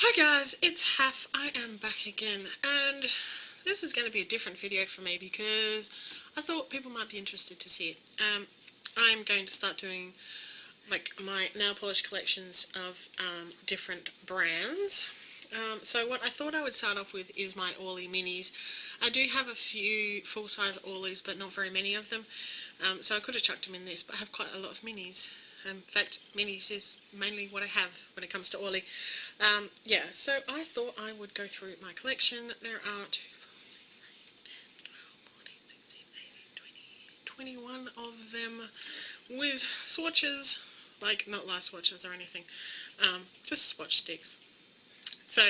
Hi guys, it's Haf. I am back again, and this is going to be a different video for me because I thought people might be interested to see it. I'm going to start doing like my nail polish collections of different brands. So what I thought I would start off with is my Orly minis. I do have a few full-size Orlys, but not very many of them. So I could have chucked them in this, but I have quite a lot of minis. In fact, minis is mainly what I have when it comes to Orly. Yeah, so I thought I would go through my collection. There are 2, 21 of them with swatches, like not live swatches or anything, just swatch sticks. So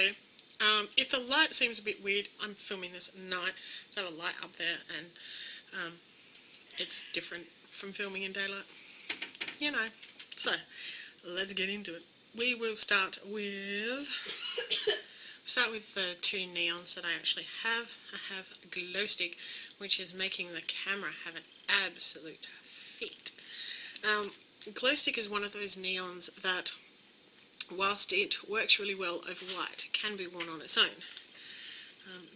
if the light seems a bit weird, I'm filming this at night, so I have a light up there and it's different from filming in daylight, you know. So let's get into it. We will start with the two neons that I actually have. I have Glow Stick, which is making the camera have an absolute fit. Glow Stick is one of those neons that, whilst it works really well over white, can be worn on its own.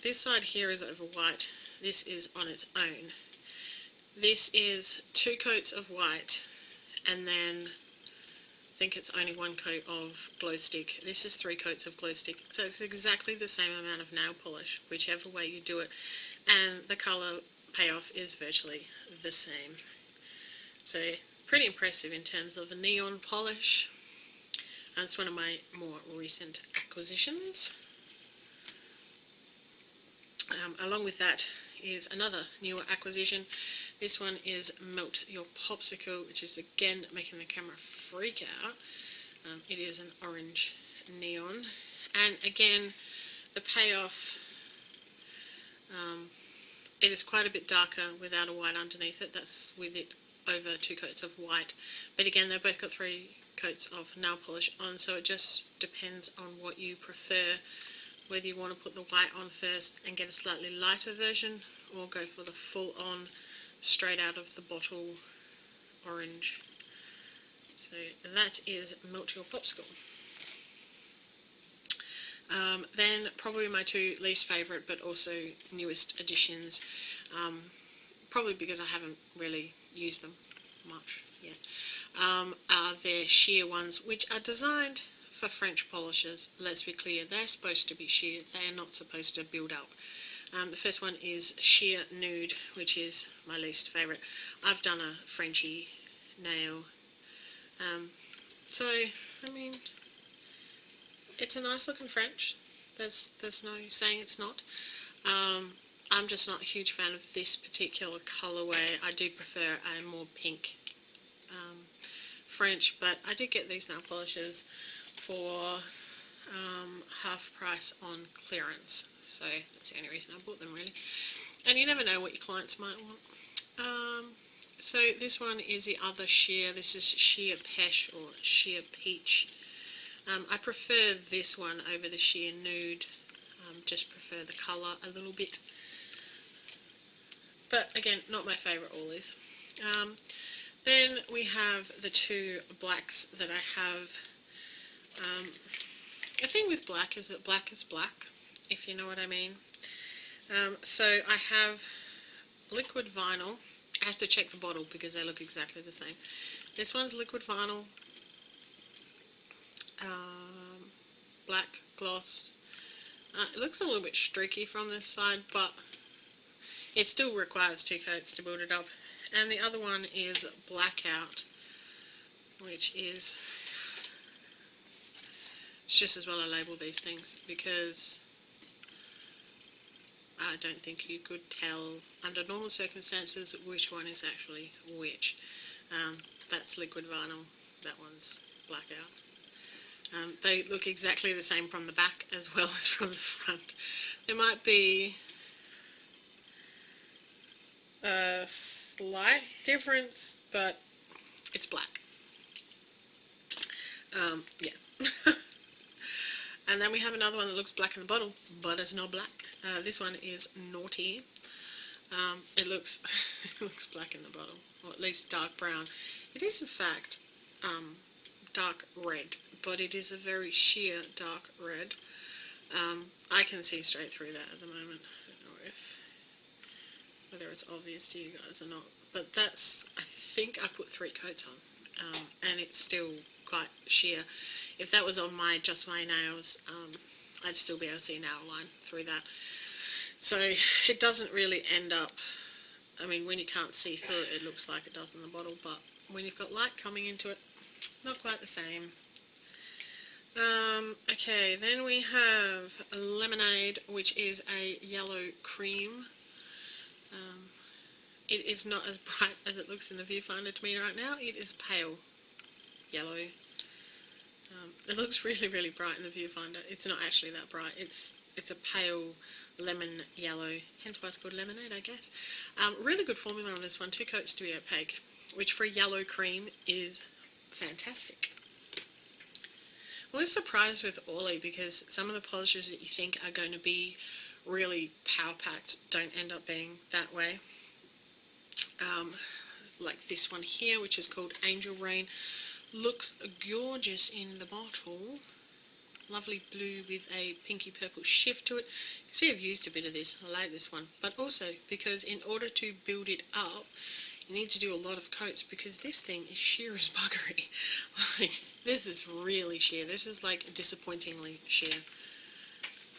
This side here is over white, this is on its own. This is 2 coats of white and then I think it's only 1 coat of Glow Stick. This is 3 coats of Glow Stick. So it's exactly the same amount of nail polish, whichever way you do it. And the colour payoff is virtually the same. So pretty impressive in terms of a neon polish. And it's one of my more recent acquisitions. Along with that is another newer acquisition. This one is Melt Your Popsicle, which is again making the camera freak out. It is an orange neon, and again the payoff, it is quite a bit darker without a white underneath it. That's with it over 2 coats of white, but again they've both got 3 coats of nail polish on, so it just depends on what you prefer, whether you want to put the white on first and get a slightly lighter version, or go for the full on straight out of the bottle orange. So that is Melt Your Popsicle. Then probably my 2 least favourite but also newest additions, probably because I haven't really used them much yet, are their sheer ones, which are designed for French polishers. Let's be clear, they're supposed to be sheer, they are not supposed to build up. The first one is Sheer Nude, which is my least favourite. I've done a Frenchy nail, so I mean, it's a nice looking French. There's no saying it's not. I'm just not a huge fan of this particular colourway. I do prefer a more pink French, but I did get these nail polishes for half price on clearance, so that's the only reason I bought them really. And you never know what your clients might want. So this one is the other sheer. This is Sheer Pesh or Sheer Peach. I prefer this one over the Sheer Nude. Just prefer the colour a little bit, but again, not my favourite Orlys. Then we have the 2 blacks that I have. The thing with black is that black is black, if you know what I mean. So I have liquid vinyl. I have to check the bottle because they look exactly the same. This one's liquid vinyl, black gloss. It looks a little bit streaky from this side, but it still requires 2 coats to build it up. And the other one is Blackout, which is, it's just as well I label these things because I don't think you could tell under normal circumstances which one is actually which. That's liquid vinyl, that one's Blackout. They look exactly the same from the back as well as from the front. There might be a slight difference, but it's black. Yeah. And then we have another one that looks black in the bottle, but it's not black. This one is Naughty. It looks it looks black in the bottle, or at least dark brown. It is in fact dark red, but it is a very sheer dark red. I can see straight through that at the moment. I don't know whether it's obvious to you guys or not, but that's, I think I put 3 coats on, and it's still quite sheer. If that was on just my nails, I'd still be able to see an outline through that. So it doesn't really end up, I mean, when you can't see through it, it looks like it does in the bottle, but when you've got light coming into it, not quite the same. Okay, then we have a lemonade, which is a yellow cream. It is not as bright as it looks in the viewfinder to me right now. It is pale yellow. It looks really, really bright in the viewfinder. It's not actually that bright. It's a pale lemon yellow, hence why it's called lemonade, I guess. Really good formula on this one. 2 coats to be opaque, which for a yellow cream is fantastic. I'm always surprised with Orly because some of the polishes that you think are going to be really power-packed don't end up being that way. Like this one here, which is called Angel Rain, looks gorgeous in the bottle. Lovely blue with a pinky purple shift to it. You can see I've used a bit of this. I like this one, but also because in order to build it up, you need to do a lot of coats because this thing is sheer as buggery. This is really sheer. This is like disappointingly sheer.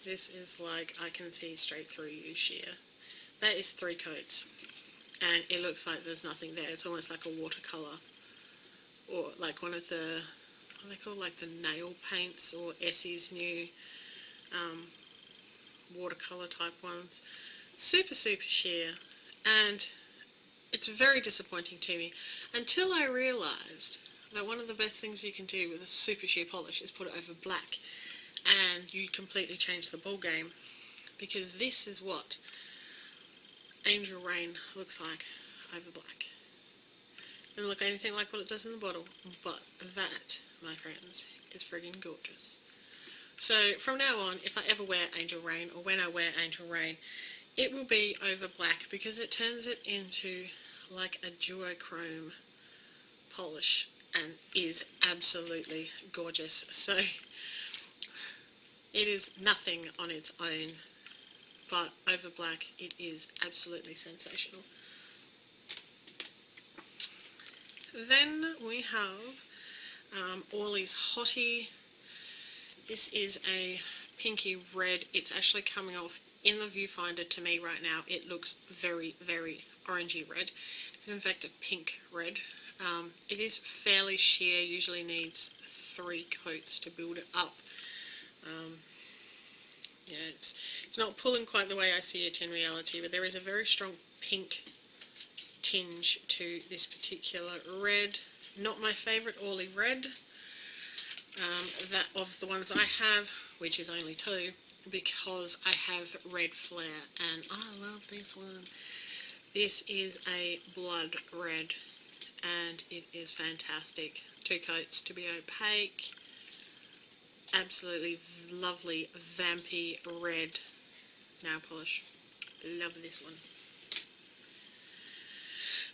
This is like I can see straight through you sheer. That is 3 coats, and it looks like there's nothing there. It's almost like a watercolour, or like one of the, what are they called, like the nail paints, or Essie's new watercolour type ones. Super, super sheer, and it's very disappointing to me until I realised that one of the best things you can do with a super sheer polish is put it over black, and you completely change the ball game, because this is what Angel Rain looks like over black. Doesn't look anything like what it does in the bottle, but that, my friends, is friggin' gorgeous. So from now on, if I ever wear Angel Rain, or when I wear Angel Rain, it will be over black because it turns it into like a duochrome polish and is absolutely gorgeous. So it is nothing on its own, but over black it is absolutely sensational. Then we have Orly's Hottie. This is a pinky red. It's actually coming off in the viewfinder to me right now. It looks very, very orangey red. It's in fact a pink red. It is fairly sheer, usually needs 3 coats to build it up. Yeah, it's not pulling quite the way I see it in reality, but there is a very strong pink tinge to this particular red. Not my favourite Orly red, that of the ones I have, which is only 2, because I have red flare, and I love this one. This is a blood red, and it is fantastic. 2 coats to be opaque. Absolutely lovely vampy red nail polish. Love this one.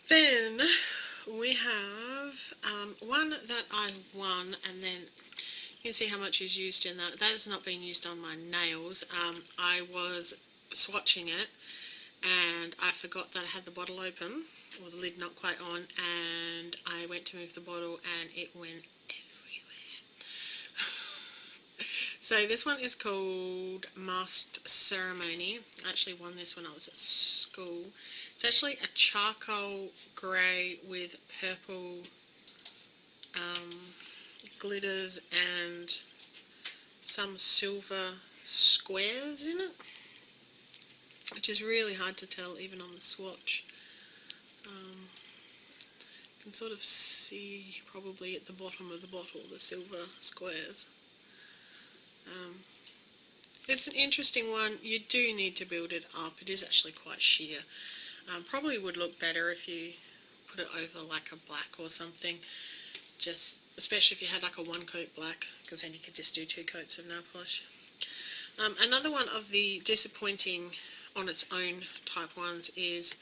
Then we have one that I won, and then you can see how much is used in that. That has not been used on my nails. I was swatching it and I forgot that I had the bottle open, or the lid not quite on, and I went to move the bottle and it went everywhere. So this one is called Masked Ceremony. I actually won this when I was at school. It's actually a charcoal grey with purple glitters and some silver squares in it, which is really hard to tell even on the swatch. You can sort of see probably at the bottom of the bottle the silver squares. It's an interesting one. You do need to build it up. It is actually quite sheer. Probably would look better if you put it over like a black or something, just especially if you had like a 1 coat black, because then you could just do 2 coats of nail polish. Another one of the disappointing on its own type ones is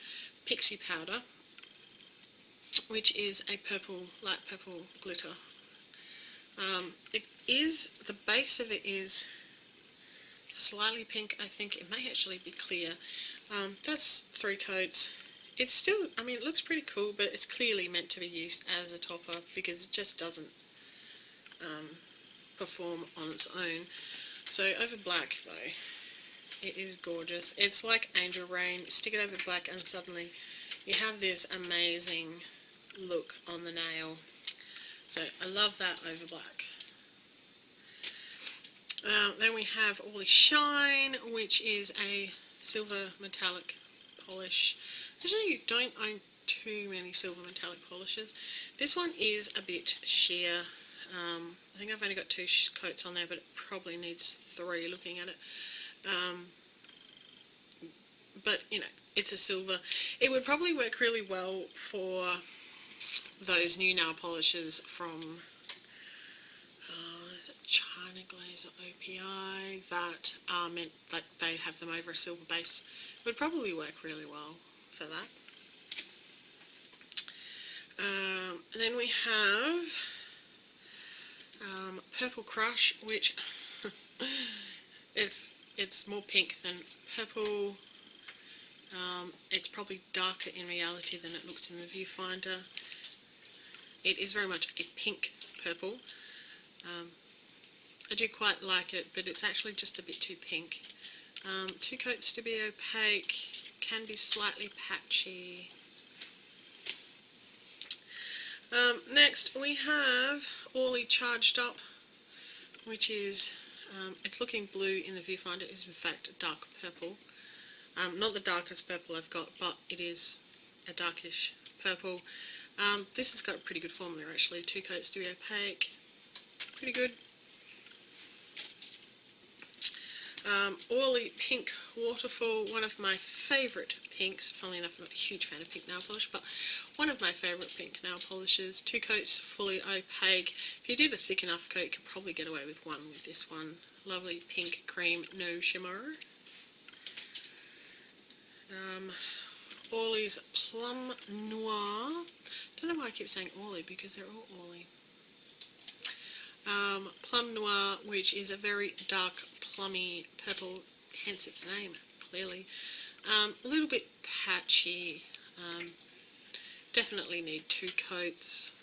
Pixie Powder, which is a purple, light purple glitter. the base of it is slightly pink. I think it may actually be clear. That's 3 coats. It's still, I mean, it looks pretty cool, but it's clearly meant to be used as a topper because it just doesn't perform on its own. So over black though, it is gorgeous. It's like Angel Rain. Stick it over black and suddenly you have this amazing look on the nail. So I love that over black. Then we have Orly Shine, which is a silver metallic polish. Actually, you don't own too many silver metallic polishes. This one is a bit sheer. I think I've only got 2 coats on there, but it probably needs 3 looking at it. But, you know, it's a silver. It would probably work really well for those new nail polishes from is it China Glaze or OPI that are meant that they have them over a silver base. It would probably work really well for that. And then we have Purple Crush, which it's more pink than purple. It's probably darker in reality than it looks in the viewfinder. It is very much a pink purple. I do quite like it, but it's actually just a bit too pink. 2 coats to be opaque, can be slightly patchy. Next we have Orly Charged Up, which is, it's looking blue in the viewfinder. It is in fact dark purple. Not the darkest purple I've got, but it is a darkish purple. This has got a pretty good formula actually. 2 coats to be opaque, pretty good. Orly Pink Waterfall, one of my favourite pinks. Funnily enough, I'm not a huge fan of pink nail polish, but one of my favourite pink nail polishes. 2 coats, fully opaque. If you did a thick enough coat, you could probably get away with 1 with this one. Lovely pink cream, no shimmer. Orly's Plum Noir. Don't know why I keep saying Orly, because they're all Orly. Plum Noir, which is a very dark plummy purple, hence its name, clearly. A little bit patchy. Definitely need 2 coats.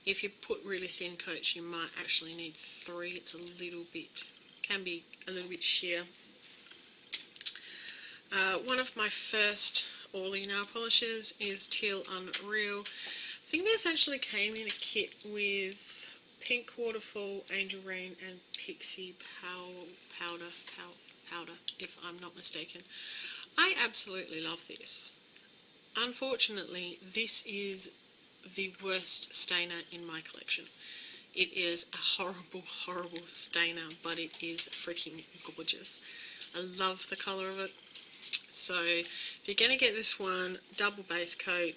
If you put really thin coats, you might actually need 3. It's a little bit, can be a little bit sheer. One of my first Orly nail polishes is Teal Unreal. I think this actually came in a kit with Pink Waterfall, Angel Rain and Pixie Powder, if I'm not mistaken. I absolutely love this. Unfortunately, this is the worst stainer in my collection. It is a horrible, horrible stainer, but it is freaking gorgeous. I love the colour of it. So if you're going to get this one, double base coat,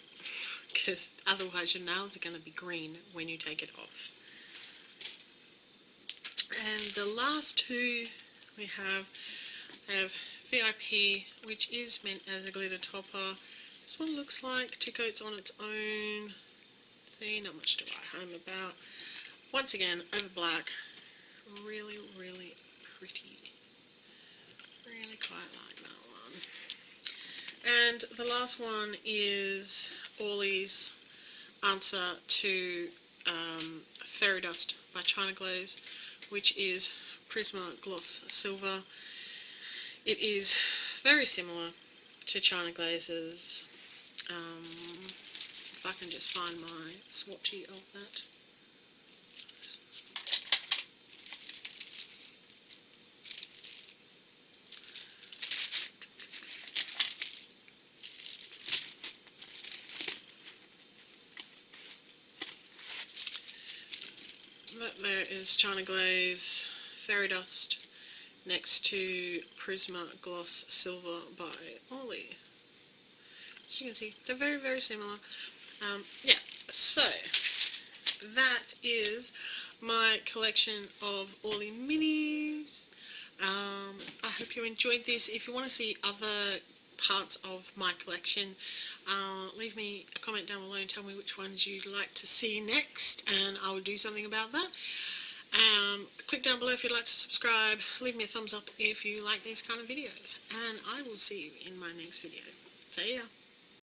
because otherwise your nails are going to be green when you take it off. And the last 2 we have VIP, which is meant as a glitter topper. This one looks like 2 coats on its own. See, not much to write home about. Once again, over black. Really, really pretty. Really quite like that one. And the last one is Orly's answer to Fairy Dust by China Glaze, which is Prisma Gloss Silver. It is very similar to China Glaze's. If I can just find my swatchy of that. That there is China Glaze Fairy Dust next to Prisma Gloss Silver by Orly. As you can see, they're very, very similar. Yeah, so that is my collection of Orly minis. I hope you enjoyed this. If you want to see other parts of my collection, leave me a comment down below and tell me which ones you'd like to see next, and I will do something about that. Click down below if you'd like to subscribe. Leave me a thumbs up if you like these kind of videos. And I will see you in my next video. See ya.